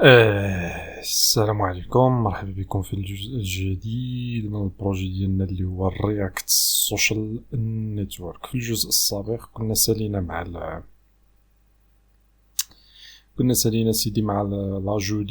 السلام عليكم، مرحبا بكم في الجزء الجديد من البروجي ديالنا اللي هو الرياكت سوشيال نيتورك. في الجزء السابق كنا سالينا سيدي مع لاجو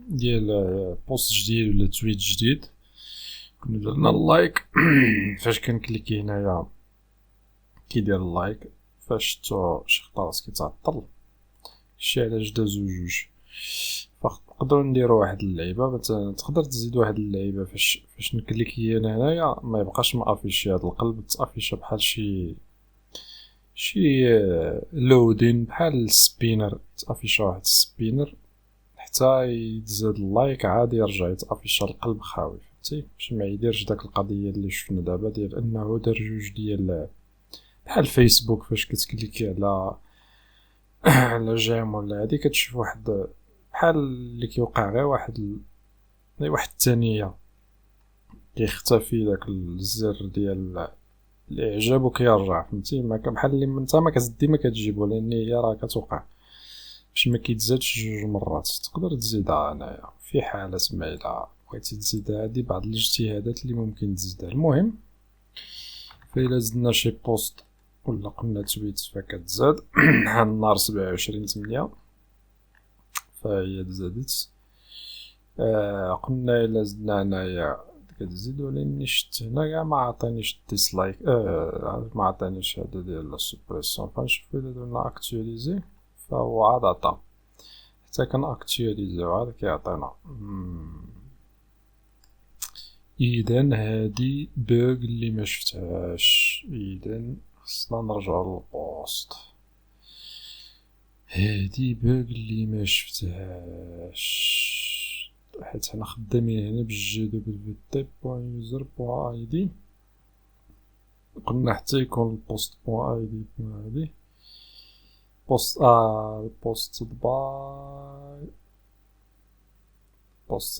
ديال بوست جديد ولا تويت جديد. كنا درنا اللايك فاش كنكليكي هنايا كيدير اللايك، فاش تو شي خطرات كيتعطل شي علاش دازو جوج. فنقدروا نديروا واحد اللعيبه، مثلا تقدر تزيد واحد اللعيبه فاش نكليكي انا هنايا ما يبقاش مافيشي هذا القلب، تافيشا بحال شي لودين بحال السبينر، تافيشا واحد السبينر حتى يتزاد اللايك عادي يرجع يتافيشا القلب خاوي، فهمتي؟ باش ما يديرش داك القضيه اللي شفنا دابا ديال انه دار جوج ديال بحال فيسبوك فاش كتكليكي على جيم ولا هادي كتشوف واحد بحال اللي كيوقع غير واحد الثانيه كيختفي داك الزر ديال الاعجاب وكيرجع، فهمتي؟ ما كان بحال اللي انت ما كتدي ما كتجيبو، لان هي راه كتوقع باش ما كيتزادش جوج مرات. تقدر تزيدها هنايا في حاله ما الا بغيتي تزيدها، هادي بعض الاجتهادات اللي ممكن تزيدها. المهم فإلا زدنا شي بوست ولا قلنا تويت فكتزاد ها النهار 27/8 فهي تزادت. قلنا إلا زدنا هنايا كتزيد، ولكن شت هنا كاع ما عطانيش ديسلايك، ما عطانيش هذا ديال السوبريسيون. فنشوفو إلا درنا اكتواليزي فهو عاد عطا، حتى كان اكتواليزيو عاد كيعطينا. إذن هادي بوغ اللي ما شفتهاش، إذن خصنا نرجعو للبوست. هادي بوغ اللي ما شفتهاش حيت حنا خدامين هنا بالجدو بالvt.user.id. قلنا حتى يكون البوست .id هادي بوست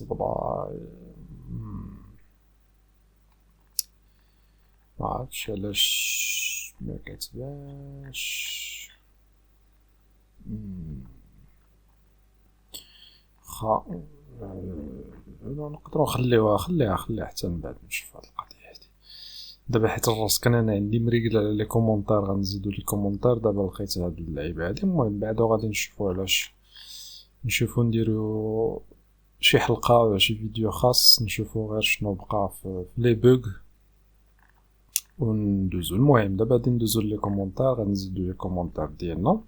باي معرفتش علاش ما كتبانش. نقدروا خليها حتى من بعد نشوف هاد القضيه هادي دابا، حيت الراس كان انا عندي مريقل على لي كومونتير، غنزيدو لي كومونتير دابا لقيت هاد اللعيبه هادي. المهم بعدا غادي نشوفوا علاش، نشوفوا نديرو شي حلقه ولا شي فيديو خاص نشوفوا غير شنو بقى في لي بوغ وندوزو. المهم دابا غادي ندوزو لي كومونتير، غنزيدو لي كومونتير ديالنا.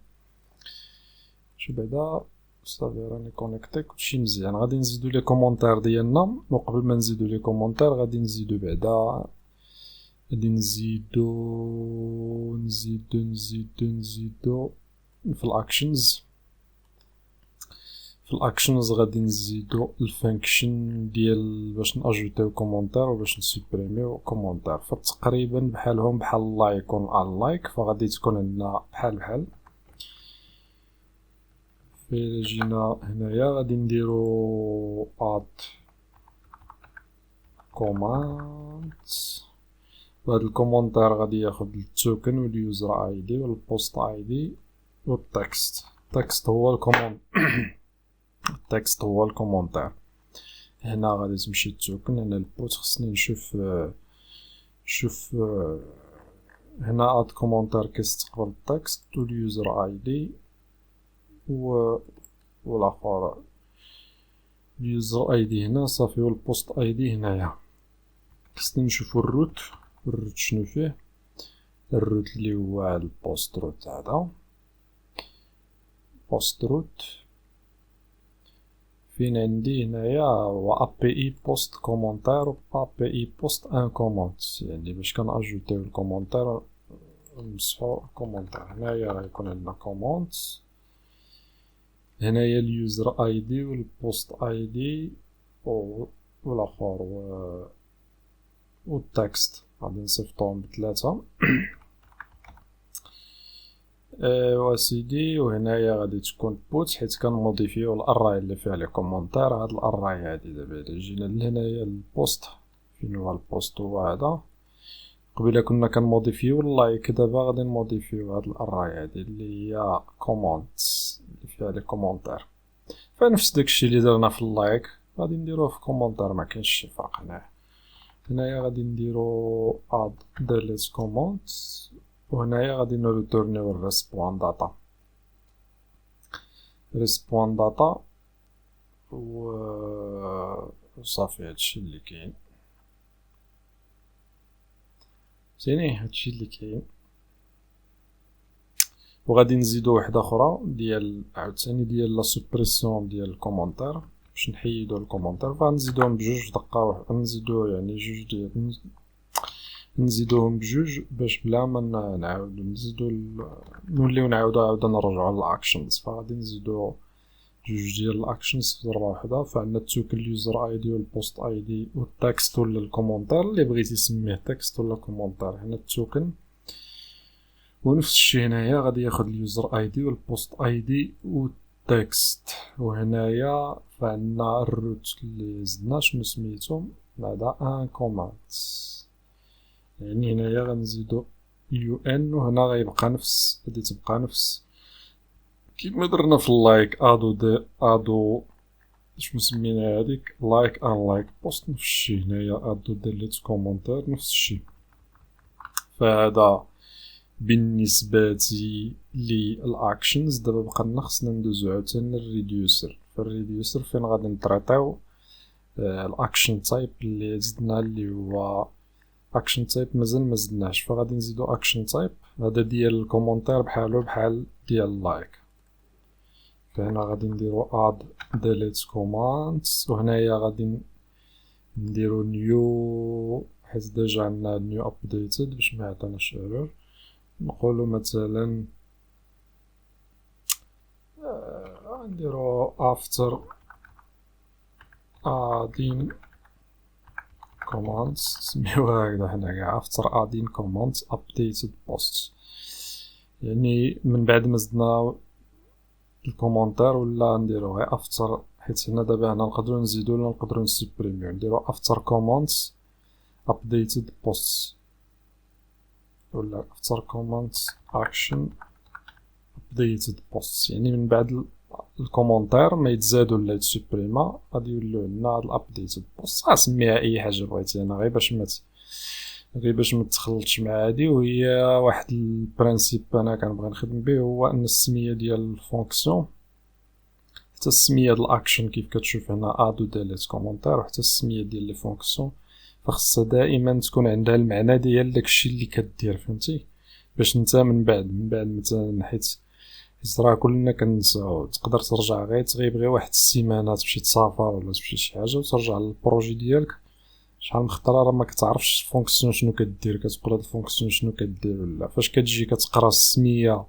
شو بعدا صافي راني كونيكتي كلشي مزيان. غادي نزيدو لي كومونتير ديالنا، وقبل ما نزيدو لي كومونتير غادي نزيدو بعدا غادي نزيدو في الاكشنز. في الاكشنز غادي نزيدو الفانكشن ديال باش ناجوتيو كومونتير وباش نسوبريميو كومونتير. فتقريبا بحالهم بحال لايك لايك، فغادي تكون عندنا بحال فإلا جينا هنايا غادي نديرو اد كوماندز، وهاد الكومونتير غادي ياخد التوكن واليوزر اي دي والبوست اي دي والتكست. التكست هو التكست هو الكومونتير. هنا غادي تمشي التوكن، هنا البوت خصني نشوف هنا اد كومونتير كيستقبل التكست واليوزر اي دي والاخر اليوزر اي دي هنا صافي، والبوست اي دي هنايا. خصني نشوفو الروت شنو فيه. الروت اللي هو البوست روت، هذا بوست روت فين عندي هنايا هو ابي اي بوست كومونتير و ابي اي بوست ان كومونت، يعني باش كناجوتيو الكومونتير نمسحو الكومونتير. هنايا غيكون عندنا كومونت، هنايا اليوزر اي دي والبوست اي دي والاخر والتكست غادي نصيفطوهم بثلاثه. واسيدي وهنايا غادي تكون بوت حيت كنموديفيو الاراي اللي فيها لي كومونتير. هاد الاراي هادي دابا الا جينا لهنايا البوست، فين هو البوست هو هذا، قبيله كنا كنموديفيو اللايك، دابا غادي نموديفيو هاد الأراي هادي اللي هي كومونتس اللي فيها لي كومونتير. فنفس داكشي اللي درنا في اللايك غادي نديروه في كومونتير، مكاينش شي فرق هنايا. هنايا غادي نديرو اد ديليت كومونت، وهنايا غادي نريتورنيو الريسبوان داتا، ريسبوان داتا وصافي. هادشي اللي كاين، فهمتيني، هادشي اللي كاين. وغادي نزيدو وحده اخرى ديال عاوتاني ديال لا سوبريسيون ديال الكومونتير باش نحيدو الكومونتير، فغنزيدوهم بجوج دقه واحده، نزيدو يعني جوج ديال نزيدوهم بجوج باش بلا ما نعاودو نزيدو نوليو نعاودو نرجعو للاكشنز. فغادي نزيدو جوج ديال الاكشنز في ضربه واحده. فعندنا التوكن اليوزر اي دي والبوست اي دي والتكست ولا الكومونتير اللي بغيتي سميه تكست ولا كومونتير. هنا التوكن، ونفس الشيء هنايا غادي ياخد اليوزر اي دي والبوست اي دي والتكست. وهنايا فعندنا الروت اللي زدنا شنو سميتو بعدا ان كوماند، يعني هنايا غنزيدو يو ان، وهنا غيبقى نفس، غادي تبقى نفس كيما درنا في اللايك ادو شنو سمينا هذيك لايك ان لايك بوست. نفس الشيء هنايا ادو ديليت كومونتير نفس الشيء. فهذا بالنسبه للاكشنز. دابا بقى لنا خصنا ندوزو عاوتاني للريديوسر. فالريديوسر فين غادي نطريطيو الاكشن تايب اللي زدنا اللي هو اكشن تايب مازال ما زدناش، فغادي نزيدو اكشن تايب هذا ديال الكومونتير بحالو بحال ديال اللايك. فهنا غادي نديرو اد ديليت كوماندز، وهنايا غادي نديرو نيو حيت ديجا عندنا نيو ابديتد باش ما يعطيناش ايرور. نقولو مثلا نديرو after adding commands، سميوها هكذا حنا كاع after adding commands updated posts، يعني من بعد ما زدنا الكومونتير ولا نديرو غير after، حيت هنا دابا هنا نقدرو نزيدو ولا نقدرو نسوبريميو. نديرو after commands updated posts ولا after commands action updated posts، يعني من بعد الكومونتير ما يتزاد ولا يتسوبريما غادي يوليو لنا هاد الابديتد بوست. سميها اي حاجه بغيتي انا، غير باش ما تخلطش مع هادي. وهي واحد البرانسيب انا كنبغي نخدم به، هو ان السميه ديال الفونكسيون حتى السميه ديال الاكشن كيف كتشوف هنا ادو ديليت كومونتير، وحتى السميه ديال لي فونكسيون فخصها دائما تكون عندها المعنى ديال داكشي اللي كدير، فهمتي، باش نتا من بعد مثلا حيت راه كلنا كنساو. تقدر ترجع غير تغيب غير واحد السيمانه تمشي تسافر ولا تمشي شي حاجه وترجع للبروجي ديالك شحال من خطره راه ما كتعرفش الفونكسيون شنو كدير، كتقول هاد الفونكسيون شنو كدير ولا. فاش كتجي كتقرا السميه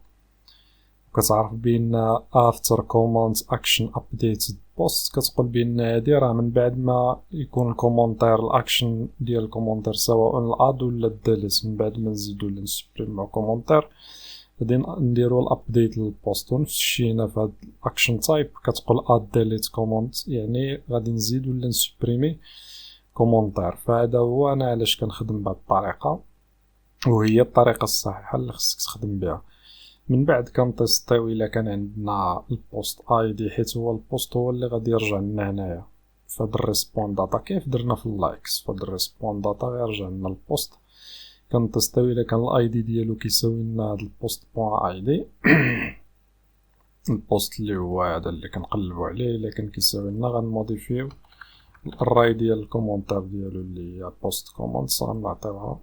وكتعرف بان after command action updated post، كتقول بان هادي راه من بعد ما يكون الكومونتير الاكشن ديال الكومونتير سواء الاد ولا الديليت، من بعد ما نزيدو ولا نسبريمو كومونتير غادي نديرو الابديت للبوست. ونفس الشيء هنا في هاد الاكشن تايب كتقول اد ديليت كوموند، يعني غادي نزيد ولا نسبريمي كومونتير. فهذا هو انا علاش كنخدم بهاد الطريقه، وهي الطريقه الصحيحه اللي خصك تخدم بها. من بعد كنتيستيو الا كان عندنا البوست اي دي، حيت هو البوست هو اللي غادي يرجع لنا هنايا فهاد الريسبون داتا كيف درنا في اللايكس. فهاد الريسبون داتا غيرجع لنا البوست. كنتيستيو الا كان الاي دي ديالو كيساوي لنا هاد البوست بوان اي دي البوست اللي هو هذا اللي كنقلبوا عليه. الا كان كيساوي لنا غنموديفيو الراي ديال الكومونتير ديالو اللي هي بوست كوموندز، غنعطيوها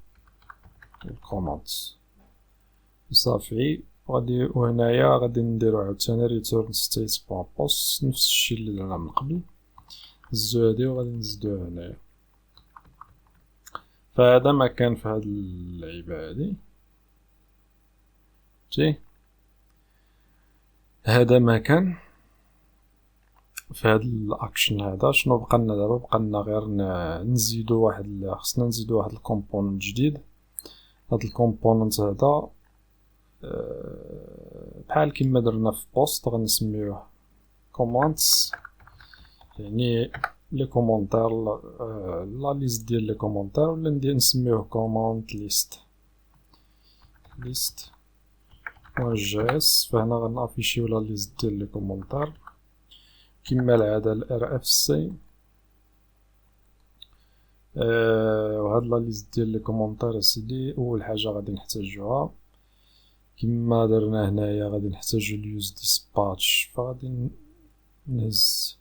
الكوموندز صافي. غادي وهنايا غادي نديرو عاوتاني ريتورن ستيت بوان بوست، نفس الشيء اللي درنا من قبل. نزو هادي وغادي نزيدوها هنايا. فهذا ما كان في هاد اللعيبه هادي، هذا ما كان في هاد الاكشن هذا. شنو بقى لنا دابا؟ بقى لنا غير نزيدو واحد، خصنا نزيدو واحد الكومبوننت جديد. هاد الكومبوننت هذا بحال كيما درنا في بوست غنسميوه كوماندز، يعني لي كومونتير، لا ليست ديال لي كومونتير، ولا نسميوه كوموند ليست بوان جي اس. فهنا غنافيشيو لا ليست ديال لي كومونتير كما العادة ال RFC. وهاد لا ليست ديال لي كومونتير اسيدي أول حاجة غادي نحتاجوها كما درنا هنايا، غادي نحتاجو اليوز ديسباتش. فغادي نهز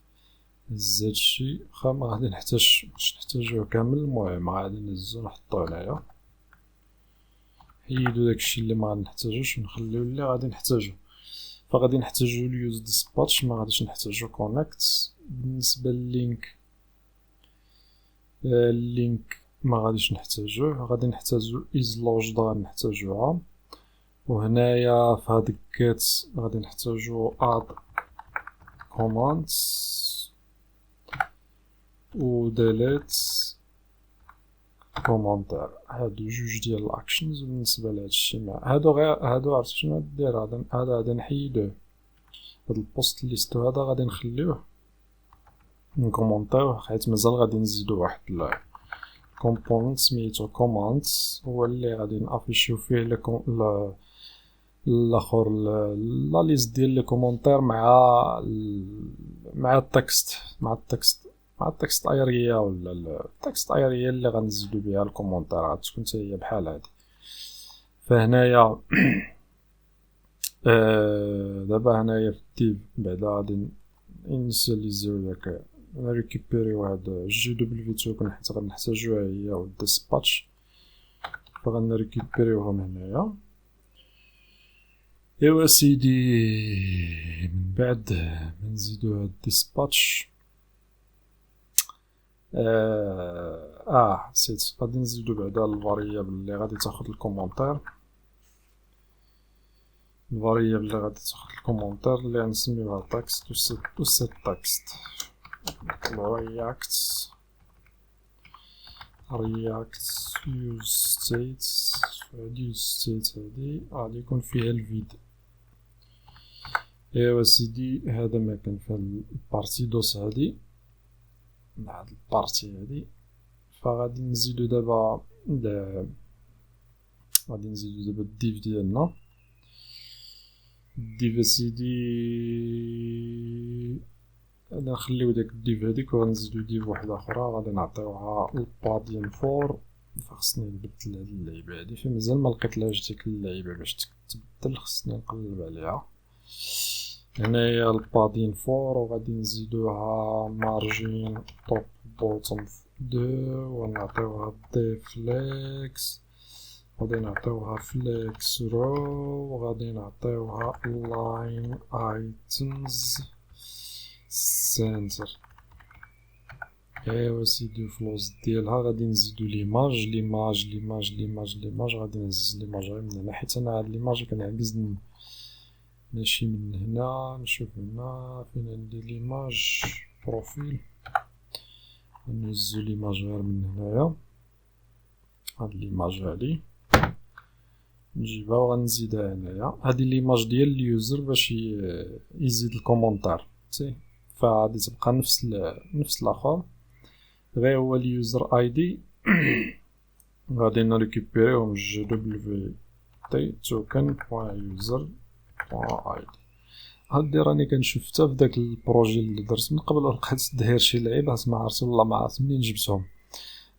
هادشي، واخا ما غادي نحتاجوه كامل، المهم غادي نهزو نحطو هنايا، نحيدو داكشي اللي ما غادي نحتاجوش ونخليو اللي غادي نحتاجو. فغادي نحتاجو اليوز ديسباتش، ما غاديش نحتاجو كونيكت. بالنسبة لللينك، اللينك ما غاديش نحتاجوه. غادي نحتاجو izloged، غادي نحتاجوها. وهنايا في هاد get غادي نحتاجو add commands و delete commentaire. هادو جوج ديال الاكشنز. بالنسبه لهادشي هادو عرفتي شنو غادي دير؟ هذا غادي نحيدوه، هاد البوست ليستو هذا غادي نخليوه نكومونطيوه، حيت مازال غادي نزيدو واحد كومبوننت سميتو كوماندز، هو اللي غادي نافيشيو فيه الاخر لا ليست ديال لي كومونتير مع التكست ايريا، ولا التكست ايريا اللي غنزيدو بها الكومونتير غتكون حتى هي بحال هادي. فهنايا دابا هنايا في الديف بعدا غادي انيسياليزيو داك، نريكوبيريو هاد جي دبليو توكن حيت غنحتاجوها هي و الديسباتش، فغنريكوبيريوهم هنايا. ايوا سيدي، من بعد ما نزيدو هاد الديسباتش نسيت، غادي نزيدو بعدا الفاريابل اللي غادي تاخد الكومونتير، الفاريابل اللي غادي تاخد الكومونتير اللي غنسميوها تكست و set text. react use states. هادي use states هادي غادي يكون فيها الفيد. ايوا سيدي، هذا ما كان في البارتي دوس هادي، مع هاد البارتي هادي. فغادي نزيدو دابا الديف ديالنا. الديف اسيدي غادي نخليو داك الديف هاديك وغنزيدو ديف واحدة اخرى، غادي نعطيوها البادين فور. فخصني نبدل هاد اللعيبة هادي، فمازال ما لقيتلهاش ديك اللعيبة باش تبدل، خصني نقلب عليها. هنايا البادين فور، وغادي نزيدوها مارجين توب بوتوم 2، ونعطيوها دي فليكس، غادي نعطيوها فليكس رو، وغادي نعطيوها لاين ايتمز سنتر. ايوا سيدي، فلوس ديالها غادي نزيدو ليماج. غادي نهز ليماج غير من هنا، حيت انا هاد ليماج كنعكز ماشي من هنا. نشوف هنا فين عندي ليماج بروفيل، نهزو ليماج غير من هنايا. هاد ليماج هادي نجيبها وغنزيدها هنايا. هادي ليماج ديال اليوزر باش يزيد الكومونتير، فغادي تبقى نفس الاخر، غير هو اليوزر اي دي غادي نريكوبيريو جي دبليو تي توكن بوان يوزر بوان اي دي. هادي راني كنشوف حتى في داك البروجي اللي درت من قبل، لقيت داير شي لعيبات ما عرفت والله ما عرفت منين جبتهم.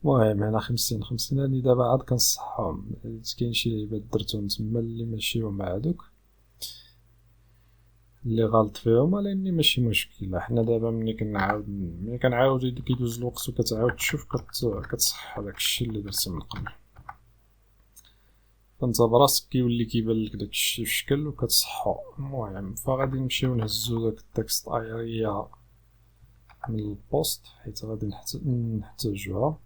المهم هنا 50 راني دابا عاد كنصحهم، كاين شي لعيبات درتهم تما اللي ماشي هما هادوك اللي غلط فيهم، لاني ماشي مشكله. حنا دابا ملي كنعاود كيدوز الوقت وكتعاود تشوف كتصحح داكشي اللي درتي من قبل، فانت براسك كيولي كيبان لك داكشي في شكل وكتصحو. المهم فغادي نمشيو نهزو داك التكست ايريا من البوست، حيت غادي نحتاجوها.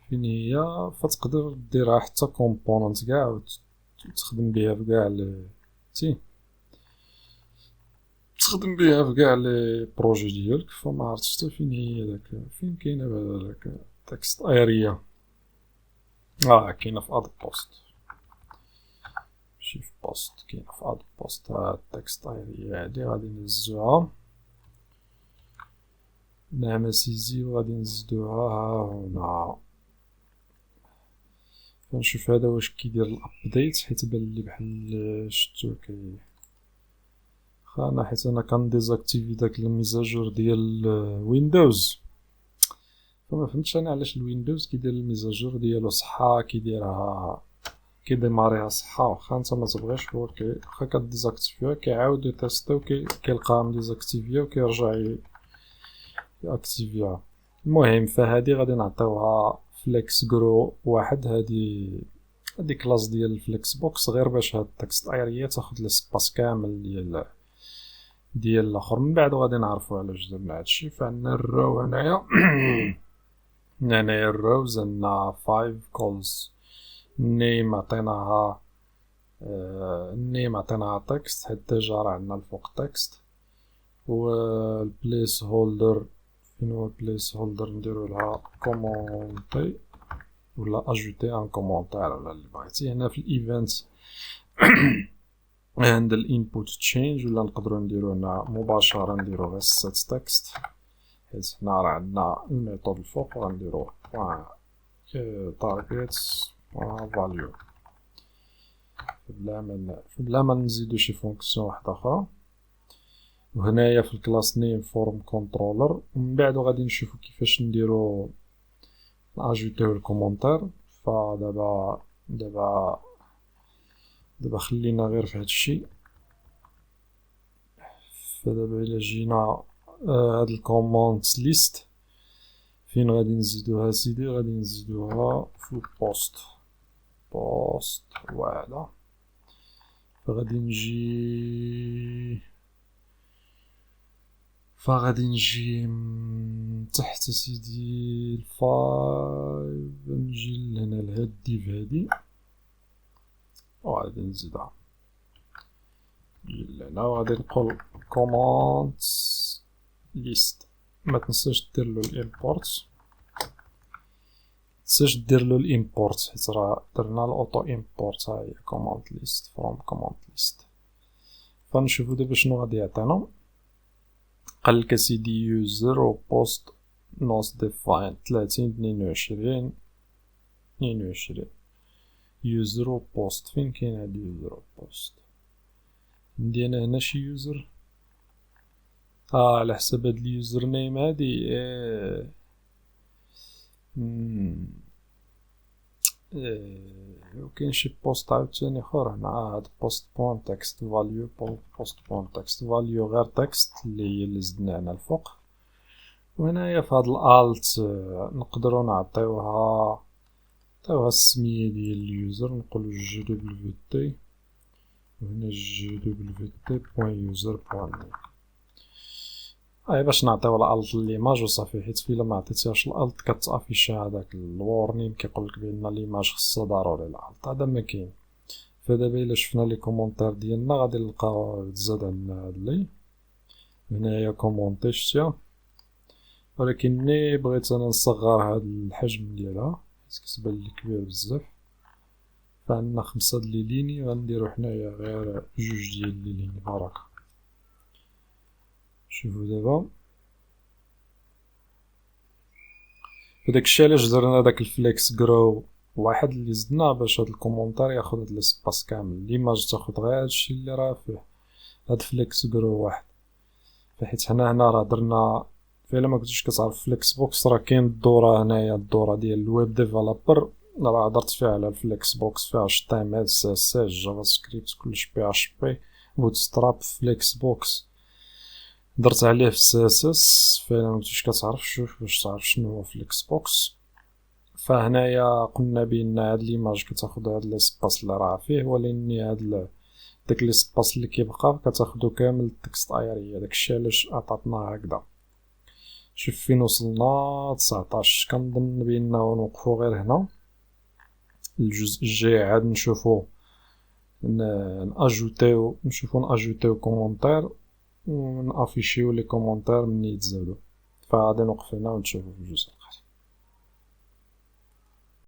فين هي؟ فتقدر ديرها حتى كومبوننت كاع وتخدم بها في كاع تخدم بها في كاع لي بروجي ديالك. فما عرفتش حتى فين هي داك، فين كاينه بعدا داك تكست اريا. كاينه في اد بوست، ماشي في بوست، كاينه في اد بوست. التكست اريا هادي غادي نهزوها نعمل سيزي وغادي نزيدوها ها هنا. فنشوف هذا واش كيدير الابديت، حيت بان لي بحال شتو خانا، حيت انا كنديزاكتيفي داك الميزاجور ديال ويندوز، فما فهمتش انا علاش الويندوز كيدير الميزاجور ديالو صحا كيديرها كيديماريها صحا، واخا نتا ما تبغيش هو واخا كديزاكتيفيها كيعاود يتيستي كيلقاها مديزاكتيفيا وكيرجع ياكتيفيها. المهم فهادي غادي نعطيوها فليكس جرو واحد، هادي كلاس ديال الفليكس بوكس غير باش هاد التكست ايريا تاخد لاسباس كامل ديال الاخر. من بعد غادي نعرفوا علاش درنا هادشي. فعندنا الرو هنايا هنايا الروز عندنا 5 كولز. النيم عطيناها النيم عطيناها تكست، حيت ديجا راه عندنا الفوق تكست. و البليس هولدر، فين هو البليس هولدر؟ نديرو لها كومونتي ولا اجوتي ان كومونتير ولا اللي بغيتي. هنا في الايفنت عند الانبوت تشينج، ولا نقدروا نديرو هنا مباشره نديرو غير set text، حيت هنا راه عندنا الميثود الفوق غنديرو target value بلا ما نزيدو شي فونكسيون واحده اخرى. وهنايا في الكلاس نيم فورم كنترولر. ومن بعد غادي نشوفو كيفاش نديرو ناجوتيو الكومونتير. دابا خلينا غير في هادشي. فدابا الا جينا هاد الكوموندز ليست فين غادي نزيدوها سيدي؟ غادي نزيدوها في البوست واعدة. فغادي نجي تحت سيدي الفايف، نجي لهنا لهاد الديف هادي وغادي نزيدها، نجي لهنا وغادي نقول كوموندز ليست. ما تنساش ديرلو الامبورت، حيت راه درنا الاوتو امبورت. ها هي كوموند ليست فروم كوموند ليست. فنشوفو دابا شنو غادي يعطينا. قالك اسيدي يوزر و بوست نوت ديفاين 30 22 يوزر و بوست. فين كاين هاد يوزر و بوست؟ عندي انا هنا شي يوزر على حساب هاد اليوزر نيم هادي. وكاين شي بوست عاوتاني اخر هنا. هاد بوست بوين تكست فاليو بوست بوين تكست فاليو غير تكست اللي هي اللي زدنا هنا الفوق. وهنايا في هاد الالت نقدروا نعطيوها السميه ديال اليوزر. نقولو جي دبليو تي، وهنا جي دبليو تي بوين يوزر بوين نيم. باش نعطيو الالت ليماج وصافي، حيت فيلا ما عطيتيهاش الالت كتافيشا هذاك الورنين كيقولك بان ليماج خصها ضروري الالت. هذا ما كاين. فدابا الا شفنا لي كومونتير ديالنا غادي نلقاو تزاد عندنا هاد لي هنايا كومونتي شتيها، ولكن ملي بغيت انا نصغر هاد الحجم ديالها حيت كتبان لي كبير بزاف. فعندنا 5 د لي ليني، غنديرو حنايا غير 2 ديال لي ليني هكا. شوفو دابا فداكشي علاش درنا داك الفليكس جرو واحد اللي زدناه، باش هاد الكومونتير ياخد هاد الاسباس كامل. ليماج تاخد غير هادشي اللي راه فيه هاد فليكس جرو واحد. فحيت هنا راه درنا فعلا ما كنتش كتعرف فليكس بوكس راه كاين الدوره هنايا، الدوره ديال الويب ديفلوبر راه هضرت فيها على الفليكس بوكس، فيها HTML CSS جافا سكريبت كلشي PHP بوتستراب فليكس بوكس. درت عليه في CSS فعلا ما كنتش كتعرف. شوف باش تعرف شنو هو فليكس بوكس. فهنايا قلنا بان هاد ليماج كتاخد هاد ليسباس اللي راه فيه، ولكن هاد داك ليسباس اللي كيبقى كتاخدو كامل التكست ايريا. داكشي علاش عطاتنا هكذا. شوف فين وصلنا 19. كنظن بانه نوقفو غير هنا. الجزء الجاي عاد نشوفو ناجوتيو كومونتير ونافيشيو لي كومونتير مني يتزادو. فغادي نوقف هنا ونشوفو في الجزء